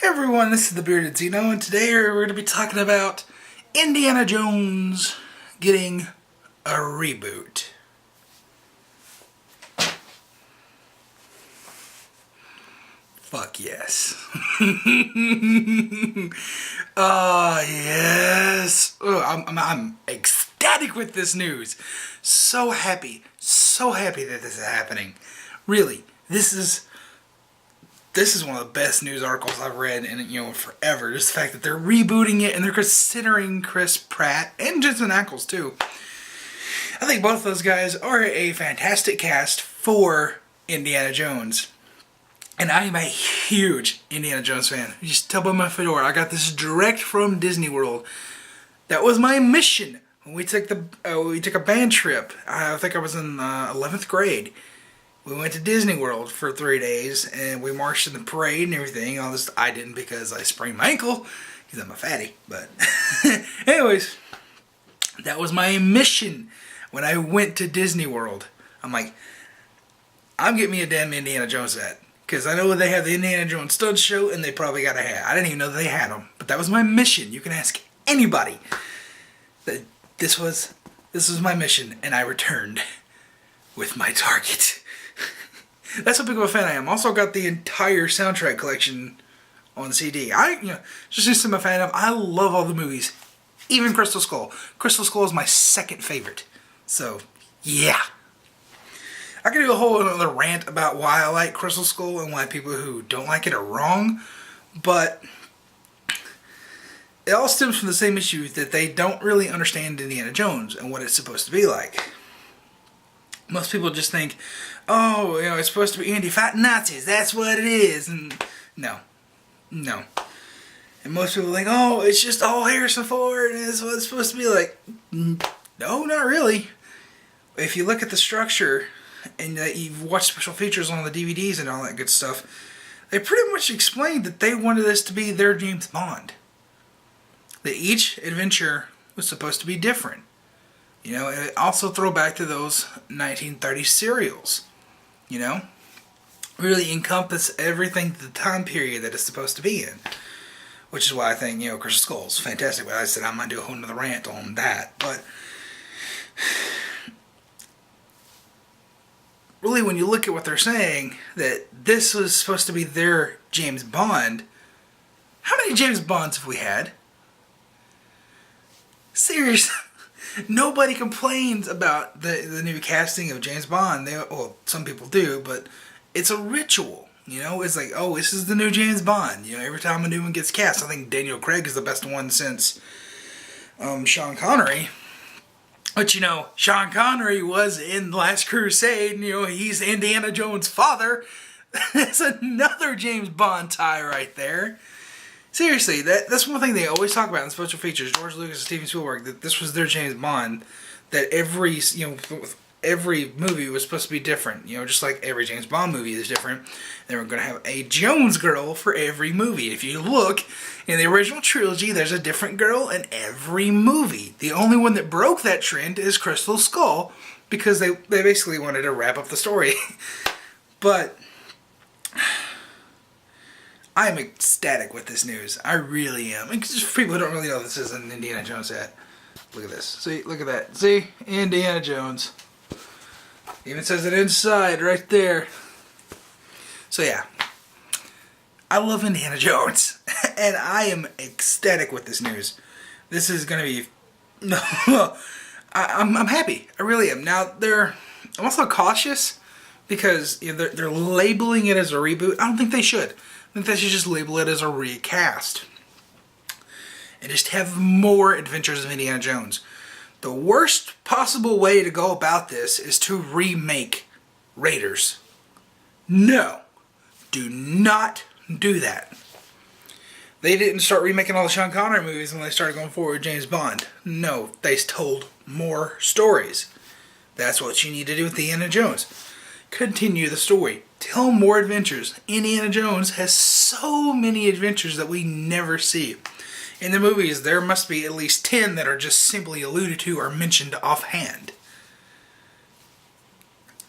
Hey everyone, this is the Bearded Zeno, and today we're going to be talking about Indiana Jones getting a reboot. Fuck yes. Yes. Oh, I'm ecstatic with this news. So happy that this is happening. Really, this is one of the best news articles I've read in forever. Just the fact that they're rebooting it and they're considering Chris Pratt and Jensen Ackles too. I think both of those guys are a fantastic cast for Indiana Jones. And I am a huge Indiana Jones fan. You just tell by my fedora. I got this direct from Disney World. That was my mission when we took a band trip. I think I was in 11th grade. We went to Disney World for 3 days, and we marched in the parade and everything. All this, I didn't because I sprained my ankle, because I'm a fatty. But anyways, that was my mission when I went to Disney World. I'm like, I'm getting me a damn Indiana Jones hat. Because I know they have the Indiana Jones stud show, and they probably got a hat. I didn't even know they had them. But that was my mission. You can ask anybody. This was my mission, and I returned with my target. That's how big of a fan I am. Also got the entire soundtrack collection on CD. Just I'm a fan of. I love all the movies, even Crystal Skull. Crystal Skull is my second favorite. So, yeah. I could do a whole other rant about why I like Crystal Skull and why people who don't like it are wrong, but it all stems from the same issue that they don't really understand Indiana Jones and what it's supposed to be like. Most people just think, oh, it's supposed to be Indy fighting Nazis. That's what it is. And no. And most people think, oh, it's just all Harrison Ford and that's what it's supposed to be like. No, not really. If you look at the structure and you've watched special features on the DVDs and all that good stuff, they pretty much explained that they wanted this to be their James Bond. That each adventure was supposed to be different. It also throw back to those 1930s serials. Really encompass everything, the time period that it's supposed to be in. Which is why I think, Crystal Skull's fantastic. But I said I might do a whole nother rant on that. But really, when you look at what they're saying, that this was supposed to be their James Bond, how many James Bonds have we had? Seriously. Nobody complains about the new casting of James Bond. Some people do, but it's a ritual. It's like, oh, this is the new James Bond. Every time a new one gets cast, I think Daniel Craig is the best one since Sean Connery. But Sean Connery was in The Last Crusade. He's Indiana Jones' father. That's another James Bond tie right there. Seriously, that's one thing they always talk about in special features. George Lucas and Steven Spielberg, that this was their James Bond. That every movie was supposed to be different. Just like every James Bond movie is different. They were going to have a Jones girl for every movie. If you look in the original trilogy, there's a different girl in every movie. The only one that broke that trend is Crystal Skull, because they basically wanted to wrap up the story. But I'm ecstatic with this news. I really am. Just for people who don't really know, this is an Indiana Jones hat. Look at this. See, look at that. See? Indiana Jones. Even says it inside right there. So yeah. I love Indiana Jones. And I am ecstatic with this news. This is going to be... I'm happy. I really am. Now, I'm also cautious because they're labeling it as a reboot. I don't think they should. I think they should just label it as a recast. And just have more adventures of Indiana Jones. The worst possible way to go about this is to remake Raiders. No. Do not do that. They didn't start remaking all the Sean Connery movies when they started going forward with James Bond. No, they told more stories. That's what you need to do with Indiana Jones. Continue the story. Tell more adventures. Indiana Jones has so many adventures that we never see. In the movies, there must be at least 10 that are just simply alluded to or mentioned offhand.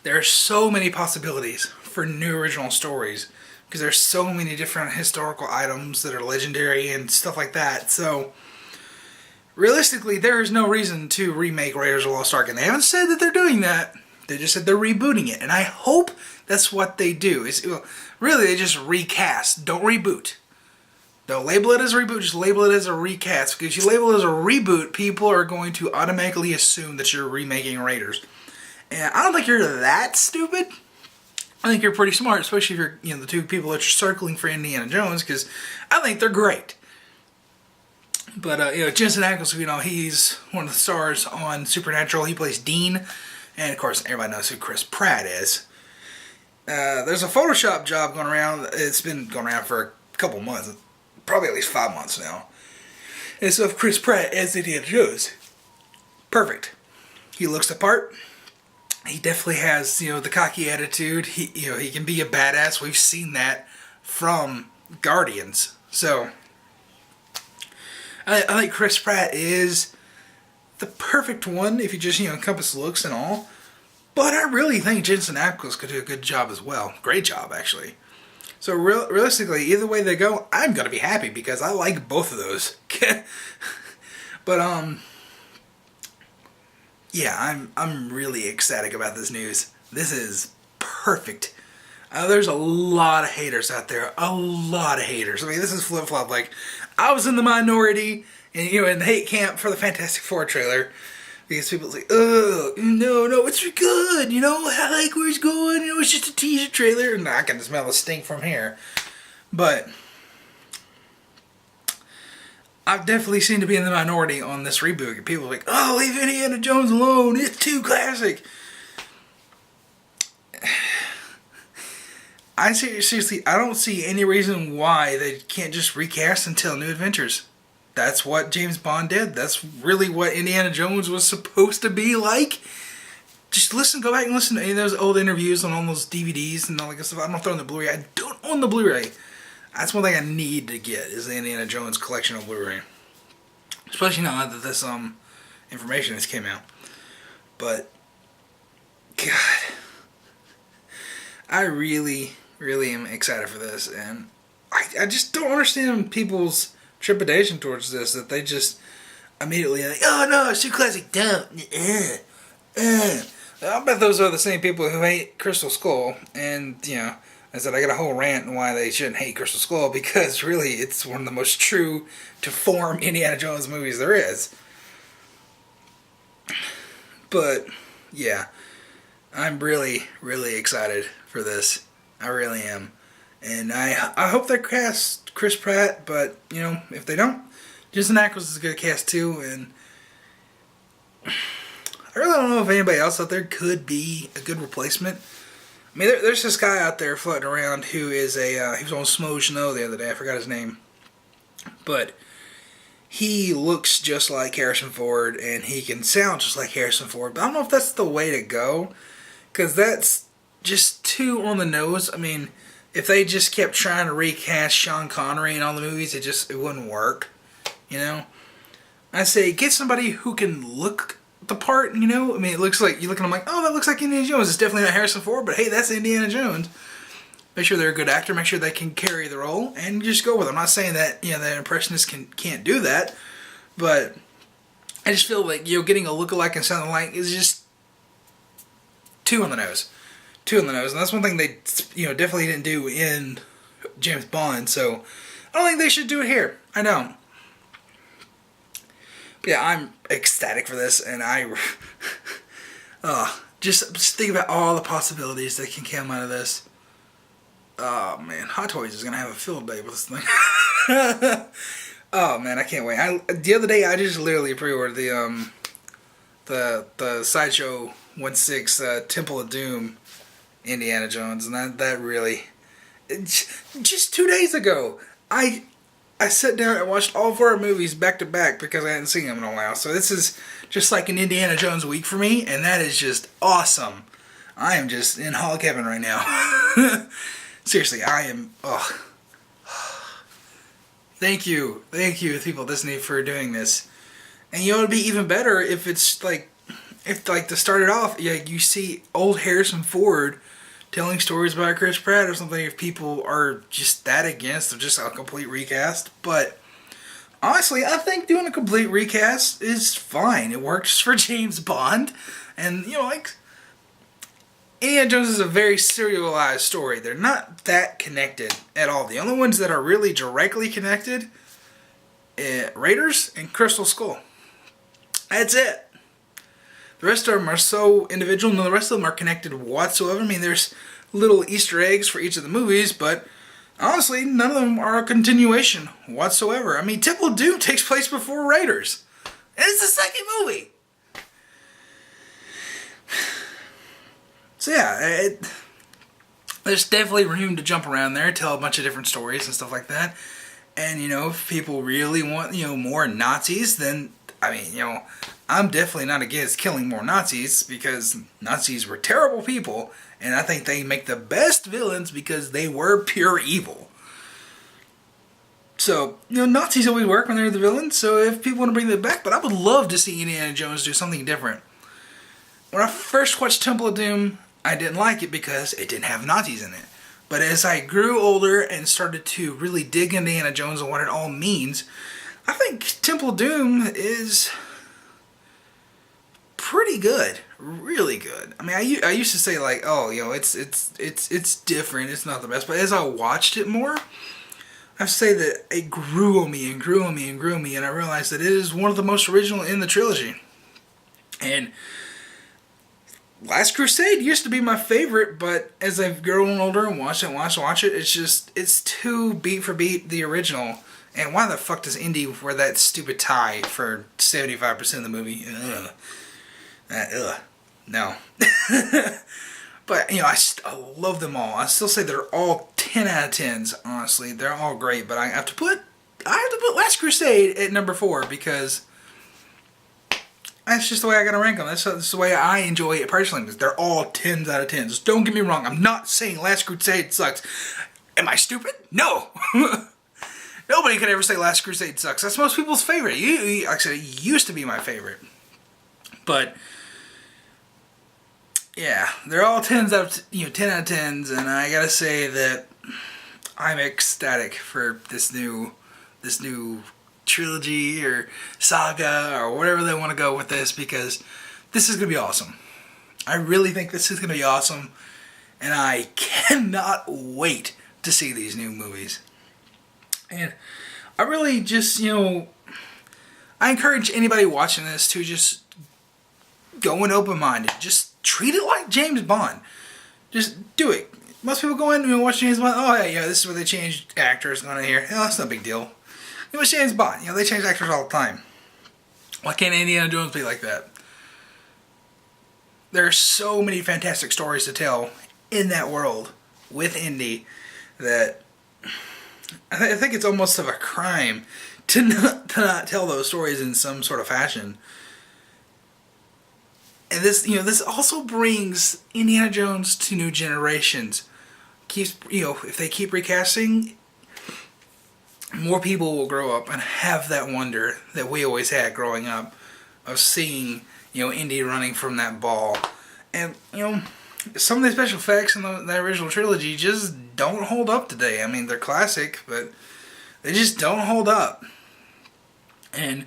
There are so many possibilities for new original stories because there's so many different historical items that are legendary and stuff like that. So realistically, there is no reason to remake Raiders of the Lost Ark, and they haven't said that they're doing that. They just said they're rebooting it, and I hope that's what they do. Really, they just recast. Don't reboot. Don't label it as a reboot, just label it as a recast. Because if you label it as a reboot, people are going to automatically assume that you're remaking Raiders. And I don't think you're that stupid. I think you're pretty smart, especially if you're the two people that you're circling for Indiana Jones, because I think they're great. But Jensen Ackles, he's one of the stars on Supernatural. He plays Dean, and of course everybody knows who Chris Pratt is. There's a Photoshop job going around. It's been going around for a couple months, probably at least 5 months now. And so if Chris Pratt as Indiana Jones, perfect. He looks the part. He definitely has, the cocky attitude. He can be a badass. We've seen that from Guardians. So I think Chris Pratt is the perfect one if you just, encompass looks and all. But I really think Jensen Ackles could do a good job as well. Great job, actually. So realistically, either way they go, I'm going to be happy because I like both of those. But, yeah, I'm really ecstatic about this news. This is perfect. There's a lot of haters out there. A lot of haters. I mean, this is flip-flop. Like, I was in the minority and, in the hate camp for the Fantastic Four trailer. Because people say, oh, no, it's good. I like where he's going. It's just a teaser trailer. And I can smell the stink from here. But I've definitely seemed to be in the minority on this reboot. People are like, oh, leave Indiana Jones alone. It's too classic. Seriously, I don't see any reason why they can't just recast and tell new adventures. That's what James Bond did. That's really what Indiana Jones was supposed to be like. Just go back and listen to any of those old interviews on all those DVDs and all that good stuff. I don't throw in the Blu-ray. I don't own the Blu-ray. That's one thing I need to get is the Indiana Jones collection of Blu-ray. Especially now that this information has came out. But God, I really am excited for this, and I just don't understand people's trepidation towards this, that they just immediately like, oh no, it's too classic, don't. I bet those are the same people who hate Crystal Skull, and I said I got a whole rant on why they shouldn't hate Crystal Skull, because really it's one of the most true to form Indiana Jones movies there is. But yeah, I'm really excited for this. I really am. And I hope they cast Chris Pratt, but, if they don't, Jensen Ackles is a good cast too, and I really don't know if anybody else out there could be a good replacement. I mean, there's this guy out there floating around who is he was on Smo Snow the other day, I forgot his name, but he looks just like Harrison Ford, and he can sound just like Harrison Ford, but I don't know if that's the way to go, because that's just too on the nose. I mean, if they just kept trying to recast Sean Connery in all the movies, it wouldn't work, I say, get somebody who can look the part, I mean, it looks like, you look at them like, oh, that looks like Indiana Jones. It's definitely not Harrison Ford, but hey, that's Indiana Jones. Make sure they're a good actor, make sure they can carry the role, and just go with it. I'm not saying that, that impressionists can't do that, but I just feel like, getting a look-alike and sound alike is just too on the nose. And that's one thing they, definitely didn't do in James Bond, so I don't think they should do it here. I don't. But yeah, I'm ecstatic for this, and just think about all the possibilities that can come out of this. Oh man, Hot Toys is gonna have a field day with this thing. Oh man, I can't wait. The other day I just literally pre-ordered the Sideshow 1/6 Temple of Doom Indiana Jones, and that really, just 2 days ago, I sat down and watched all 4 movies back to back because I hadn't seen them in a while. So this is just like an Indiana Jones week for me, and that is just awesome. I am just in hog heaven right now. Seriously, I am. Oh, thank you, people at Disney for doing this. And it'd be even better if it's like, to start it off, you see old Harrison Ford telling stories about Chris Pratt or something if people are just that against or just a complete recast. But honestly, I think doing a complete recast is fine. It works for James Bond. And, like, Indiana Jones is a very serialized story. They're not that connected at all. The only ones that are really directly connected, Raiders and Crystal Skull. That's it. The rest of them are so individual, and the rest of them are connected whatsoever. I mean, there's little Easter eggs for each of the movies, but honestly, none of them are a continuation whatsoever. I mean, Temple of Doom takes place before Raiders. And it's the second movie. So yeah, there's definitely room to jump around there, tell a bunch of different stories and stuff like that. And, if people really want, more Nazis, then, I mean, I'm definitely not against killing more Nazis, because Nazis were terrible people, and I think they make the best villains because they were pure evil. So, Nazis always work when they're the villains, so if people want to bring that back, but I would love to see Indiana Jones do something different. When I first watched Temple of Doom, I didn't like it because it didn't have Nazis in it. But as I grew older and started to really dig into Indiana Jones and what it all means, I think Temple of Doom is pretty good, really good. I mean, I used to say like, oh, it's different, it's not the best. But as I watched it more, I have to say that it grew on me and grew on me and grew on me, and I realized that it is one of the most original in the trilogy. And Last Crusade used to be my favorite, but as I've grown older and watch it, it's too beat for beat the original. And why the fuck does Indy wear that stupid tie for 75% of the movie? No. But, I love them all. I still say they're all 10 out of 10s, honestly. They're all great, but I have to put Last Crusade at number 4 because that's just the way I gotta rank them. That's the way I enjoy it personally, because they're all 10s out of 10s. Don't get me wrong, I'm not saying Last Crusade sucks. Am I stupid? No! Nobody could ever say Last Crusade sucks. That's most people's favorite. Like I said, it used to be my favorite. But yeah, they're all 10s out of 10 out of 10s, and I gotta say that I'm ecstatic for this new trilogy or saga or whatever they want to go with this, because this is going to be awesome. I really think this is going to be awesome, and I cannot wait to see these new movies. And I really just, I encourage anybody watching this to just go in open-minded. Just treat it like James Bond. Just do it. Most people go in and watch James Bond. Oh, yeah, this is where they changed actors going in here. That's no big deal. It was James Bond. They change actors all the time. Why can't Indiana Jones be like that? There are so many fantastic stories to tell in that world with Indy that I think it's almost of a crime to not tell those stories in some sort of fashion. And this also brings Indiana Jones to new generations. If they keep recasting, more people will grow up and have that wonder that we always had growing up of seeing, Indy running from that ball. And, some of the special effects in the original trilogy just don't hold up today. I mean, they're classic, but they just don't hold up. And,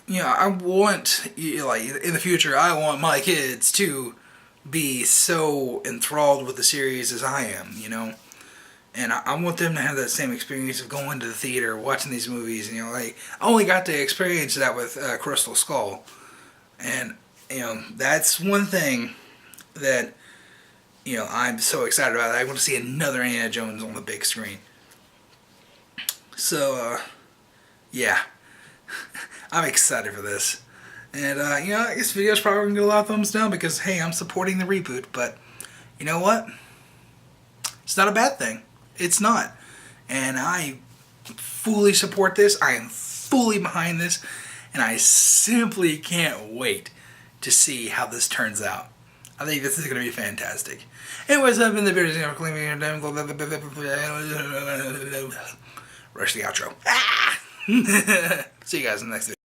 I want, in the future, I want my kids to be so enthralled with the series as I am, And I want them to have that same experience of going to the theater, watching these movies. I only got to experience that with Crystal Skull. And, that's one thing that, I'm so excited about. I want to see another Indiana Jones on the big screen. So, yeah. I'm excited for this. And, this video's probably going to get a lot of thumbs down because, hey, I'm supporting the reboot. But, you know what? It's not a bad thing. It's not. And I fully support this. I am fully behind this. And I simply can't wait to see how this turns out. I think this is going to be fantastic. Anyways, I've been the video. Rush the outro. See you guys in the next video.